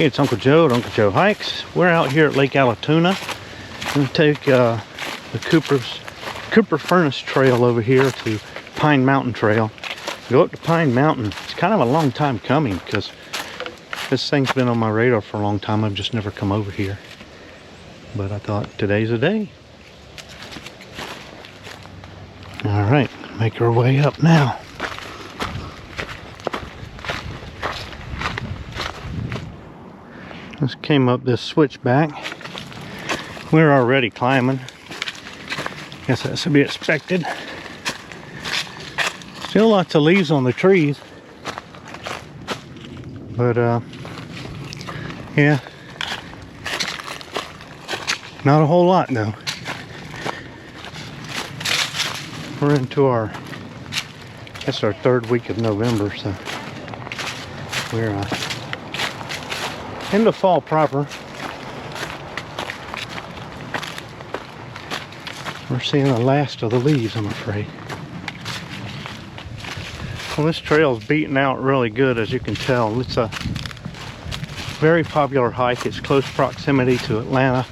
Hey, it's Uncle Joe at Uncle Joe Hikes. We're out here at Lake Allatoona. I'm going to take the Cooper Furnace Trail over here to Pine Mountain Trail. Go up to Pine Mountain. It's kind of a long time coming because this thing's been on my radar for a long time. I've just never come over here. But I thought today's the day. All right, make our way up now. Just came up this switchback. We're already climbing. Guess that's to be expected. Still lots of leaves on the trees. But yeah. Not a whole lot though. We're into our, I guess our third week of November, so we're into fall proper. We're seeing the last of the leaves, I'm afraid. Well, this trail's beaten out really good, as you can tell. It's a very popular hike. It's close proximity to Atlanta.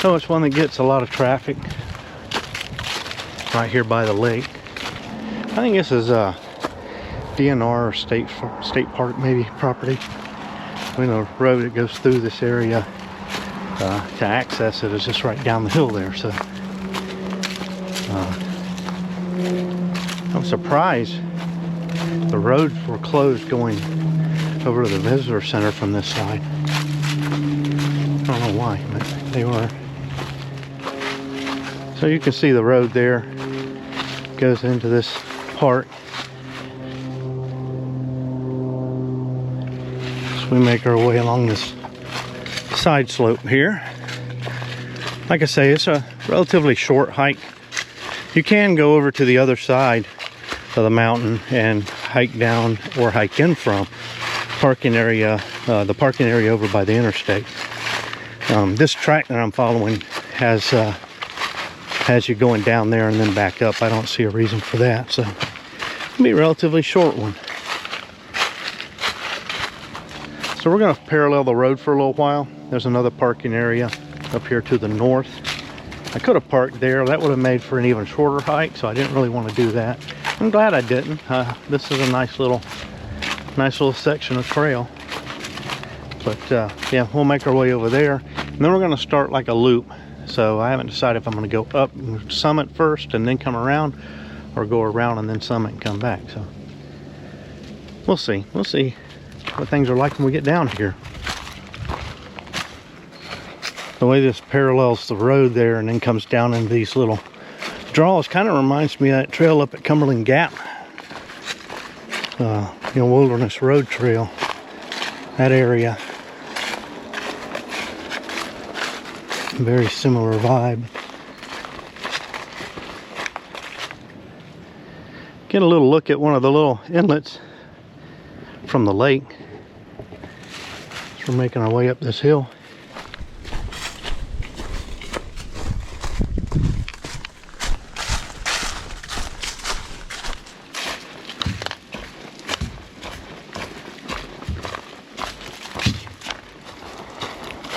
So it's one that gets a lot of traffic right here by the lake. I think this is DNR or state park maybe property. We know the road that goes through this area to access it is just right down the hill there. So I'm surprised the roads were closed going over to the visitor center from this side. I don't know why, but they were. So you can see the road there goes into this park. We make our way along this side slope here. Like I say, it's a relatively short hike. You can go over to the other side of the mountain and hike down or hike in from parking area, the parking area over by the interstate. This track that I'm following has you going down there and then back up. I don't see a reason for that, so it'll be a relatively short one. So we're going to parallel the road for a little while. There's another parking area up here to the north. I could have parked there. That would have made for an even shorter hike, so I didn't really want to do that. I'm glad I didn't. This is a nice little section of trail. But yeah, we'll make our way over there. And then we're going to start like a loop. So I haven't decided if I'm going to go up and summit first and then come around, or go around and then summit and come back. So we'll see. We'll see what things are like when we get down here. The way this parallels the road there and then comes down into these little draws kind of reminds me of that trail up at Cumberland Gap, Wilderness Road Trail, that area. Very similar vibe. Get a little look at one of the little inlets from the lake. So we're making our way up this hill.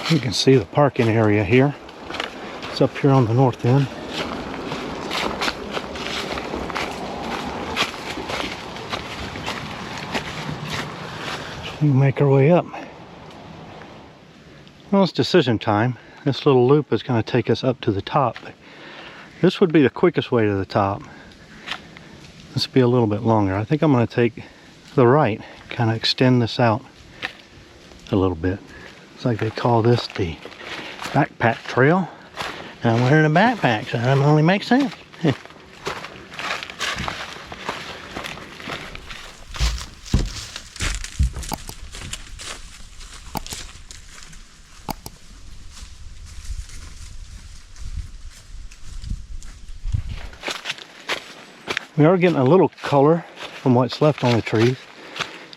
You can see the parking area here. It's up here on the north end. We can make our way up. Well, it's decision time. This little loop is going to take us up to the top. This would be the quickest way to the top. This will be a little bit longer. I think I'm going to take the right, kind of extend this out a little bit. It's like they call this the backpack trail. And I'm wearing a backpack, so that only makes sense. We are getting a little color from what's left on the trees.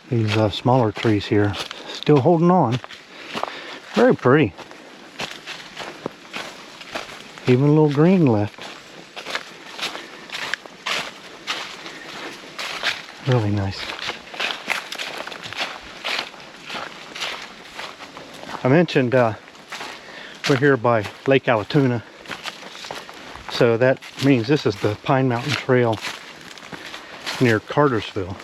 These smaller trees here, still holding on. Very pretty. Even a little green left. Really nice. I mentioned we're here by Lake Allatoona, so that means this is the Pine Mountain Trail near Cartersville.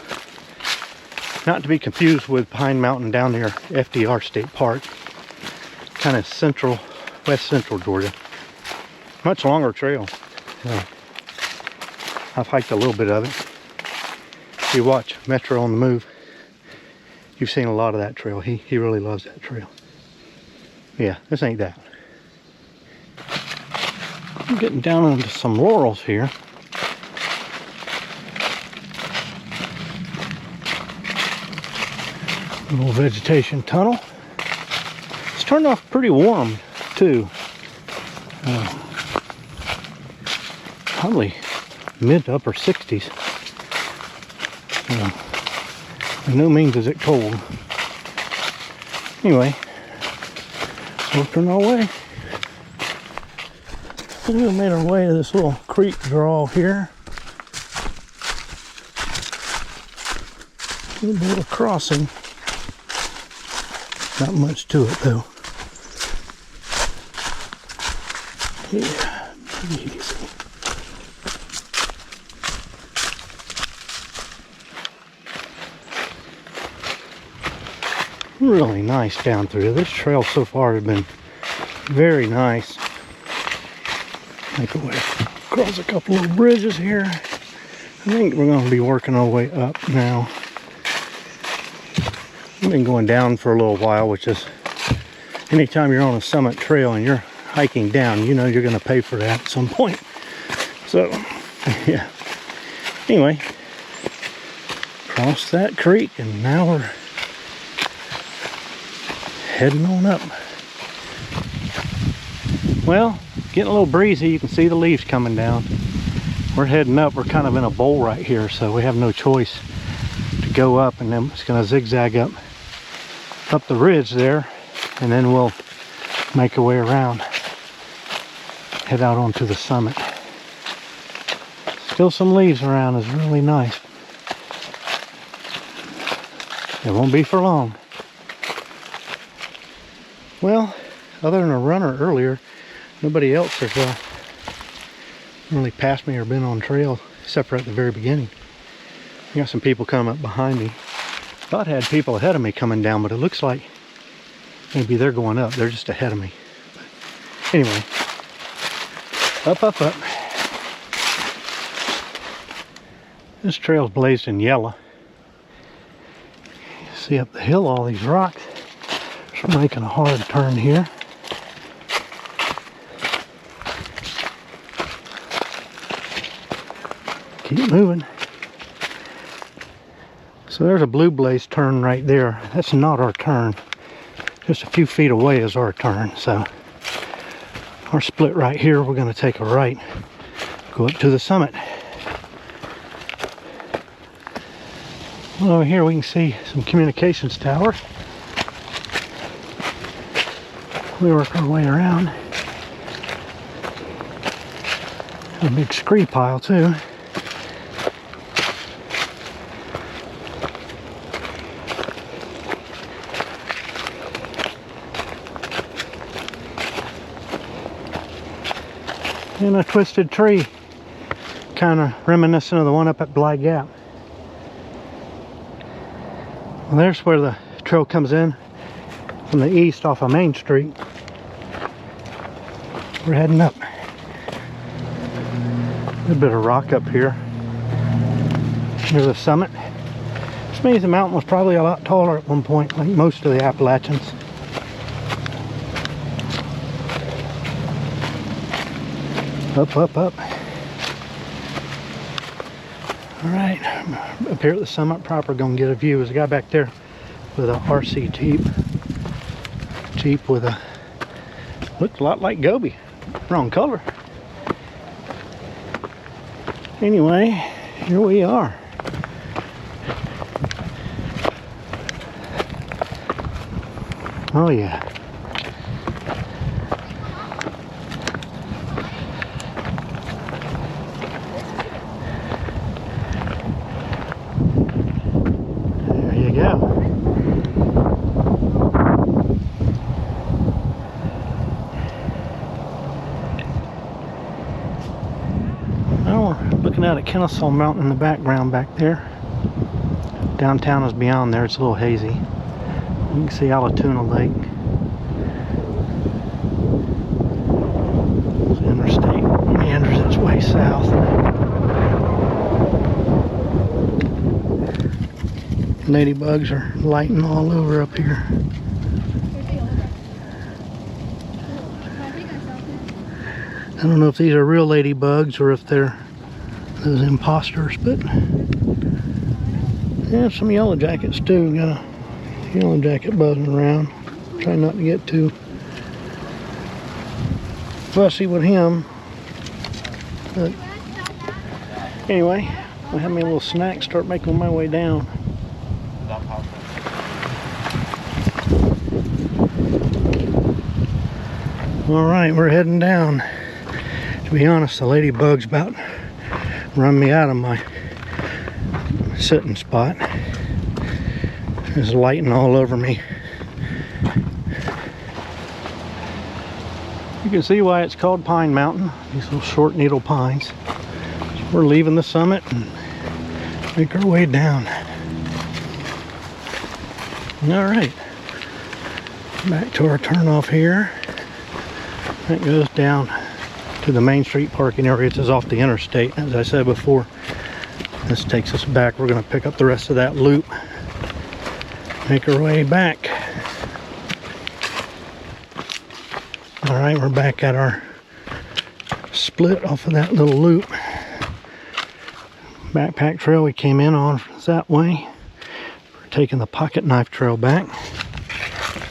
Not to be confused with Pine Mountain down near FDR State Park, kind of central, west central Georgia. Much longer trail. I've hiked a little bit of it. If you watch Metro on the Move, you've seen a lot of that trail. He really loves that trail. Yeah, this ain't that. I'm getting down into some laurels here. A little vegetation tunnel. It's turned off pretty warm too. Probably mid to upper 60s. By no means is it cold. Anyway, working our way. We made our way to this little creek draw here. A little bit of crossing. Not much to it though. Yeah, pretty easy. Really nice down through. This trail so far has been very nice. Make our way across a couple of bridges here. I think we're going to be working our way up now. I've been going down for a little while, which is anytime you're on a summit trail and you're hiking down, you know you're going to pay for that at some point. So, yeah. Anyway, crossed that creek and now we're heading on up. Well, getting a little breezy. You can see the leaves coming down. We're heading up. We're kind of in a bowl right here, so we have no choice to go up, and then it's going to zigzag up the ridge there, and then we'll make our way around, head out onto the summit. Still some leaves around. Is really nice. It won't be for long. Well, other than a runner earlier, nobody else has really passed me or been on trail, except for at the very beginning. I got some people coming up behind me. Thought I had people ahead of me coming down, but it looks like maybe they're going up. They're just ahead of me. But anyway, up, up, up. This trail's blazed in yellow. You see up the hill all these rocks. So I'm making a hard turn here. Keep moving. So there's a blue blaze turn right there. That's not our turn. Just a few feet away is our turn. So our split right here, we're going to take a right, go up to the summit. Well, over here we can see some communications tower. We work our way around. A big scree pile too. And a twisted tree, kind of reminiscent of the one up at Bly Gap. Well, there's where the trail comes in from the east off of Main Street. We're heading up. A bit of rock up here near the summit. This means the mountain was probably a lot taller at one point, like most of the Appalachians. Up, up, up. All right, up here at the summit proper, gonna get a view. There's a guy back there with a RC Jeep with a, looks a lot like Gobi. Wrong color. Anyway, here we are. Oh yeah. Kennesaw Mountain in the background back there. Downtown is beyond there. It's a little hazy. You can see Allatoona Lake. The interstate meanders its way south. Ladybugs are lighting all over up here. I don't know if these are real ladybugs or if they're those imposters, but yeah, some yellow jackets too. Got a yellow jacket buzzing around. Try not to get too fussy with him. But anyway, I'll have me a little snack, start making my way down. Alright, we're heading down. To be honest, the ladybug's about run me out of my sitting spot. It's lighting all over me. You can see why it's called Pine Mountain. These little short needle pines. So we're leaving the summit and make our way down. Alright. Back to our turnoff here. That goes down to the Main Street parking area. It's off the interstate, as I said before. This takes us back. We're going to pick up the rest of that loop. Make our way back. Alright, we're back at our split off of that little loop. Backpack trail we came in on is that way. We're taking the pocket knife trail back.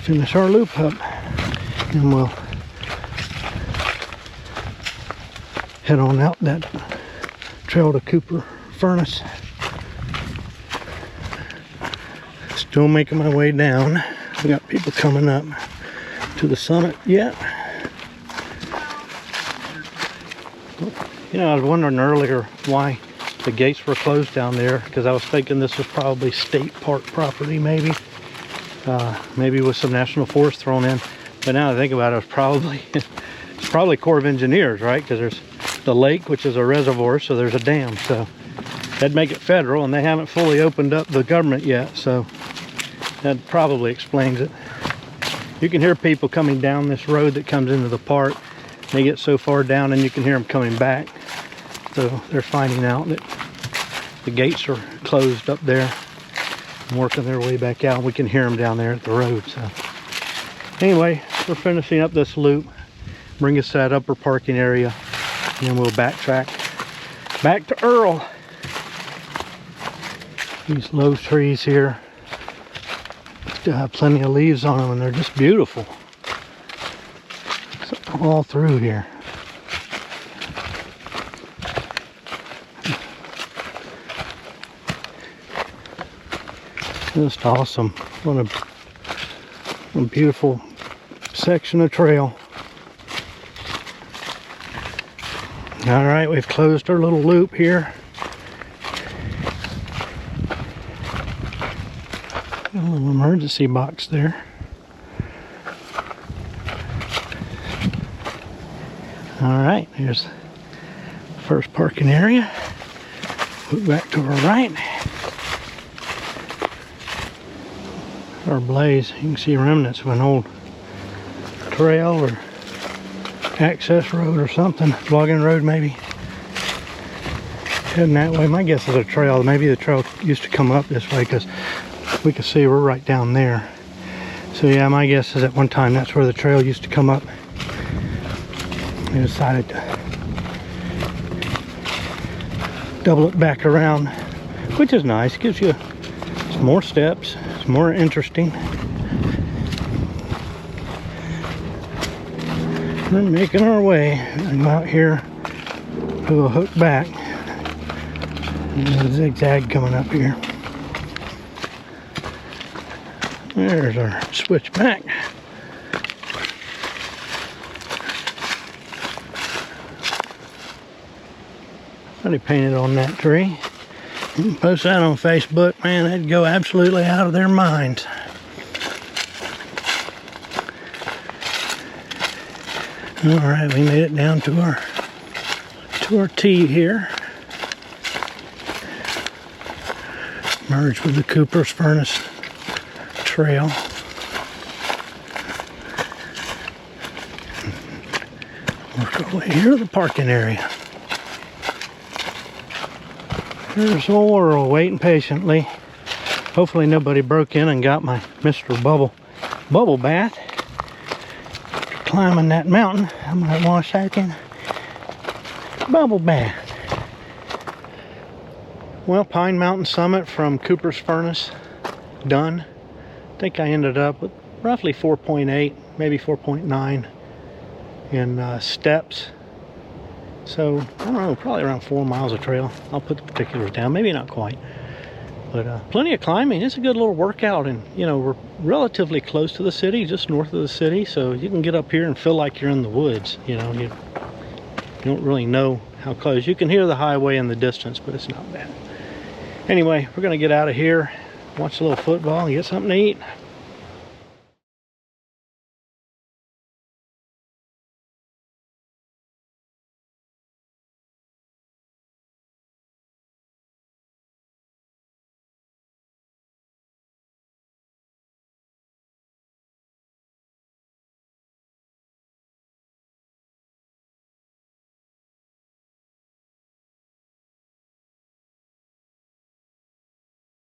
Finish our loop up. And we'll head on out that trail to Cooper Furnace. Still making my way down. We got people coming up to the summit yet. You know, I was wondering earlier why the gates were closed down there, because I was thinking this was probably state park property, maybe with some national forest thrown in. But now I think about it, it's probably Corps of Engineers, right? Because there's the lake, which is a reservoir, so there's a dam, so that'd make it federal, and they haven't fully opened up the government yet, so that probably explains it. You can hear people coming down this road that comes into the park. They get so far down and you can hear them coming back, so they're finding out that the gates are closed up there and working their way back out. We can hear them down there at the road. So anyway, we're finishing up this loop, bring us to that upper parking area, and then we'll backtrack back to Earl. These low trees here still have plenty of leaves on them, and they're just beautiful. So all through here. Just awesome. What a beautiful section of trail. All right, we've closed our little loop here. A little emergency box there. All right, here's the first parking area. Look back to our right. Our blaze, you can see remnants of an old trail or access road or something, logging road maybe. Heading that way. My guess is a trail. Maybe the trail used to come up this way, because we can see we're right down there. So yeah, my guess is at one time that's where the trail used to come up. They decided to double it back around, which is nice. Gives you some more steps. It's more interesting. We're making our way out here to a hook back. There's a zigzag coming up here. There's our switchback. Somebody painted on that tree. You can post that on Facebook, man, they'd go absolutely out of their minds. All right, we made it down to our tee here. Merge with the Cooper's Furnace Trail. Work our way here to the parking area. There's old Earl waiting patiently. Hopefully nobody broke in and got my Mr. Bubble bath. After climbing that mountain, I might want a second bubble bath. Well, Pine Mountain Summit from Cooper's Furnace done. I think I ended up with roughly 4.8, maybe 4.9 in steps. So, I don't know, probably around 4 miles of trail. I'll put the particulars down, maybe not quite. But plenty of climbing. It's a good little workout, and you know, we're relatively close to the city, just north of the city, so you can get up here and feel like you're in the woods. You know, you don't really know how close. You can hear the highway in the distance, but it's not bad. Anyway, we're gonna get out of here, watch a little football, and get something to eat.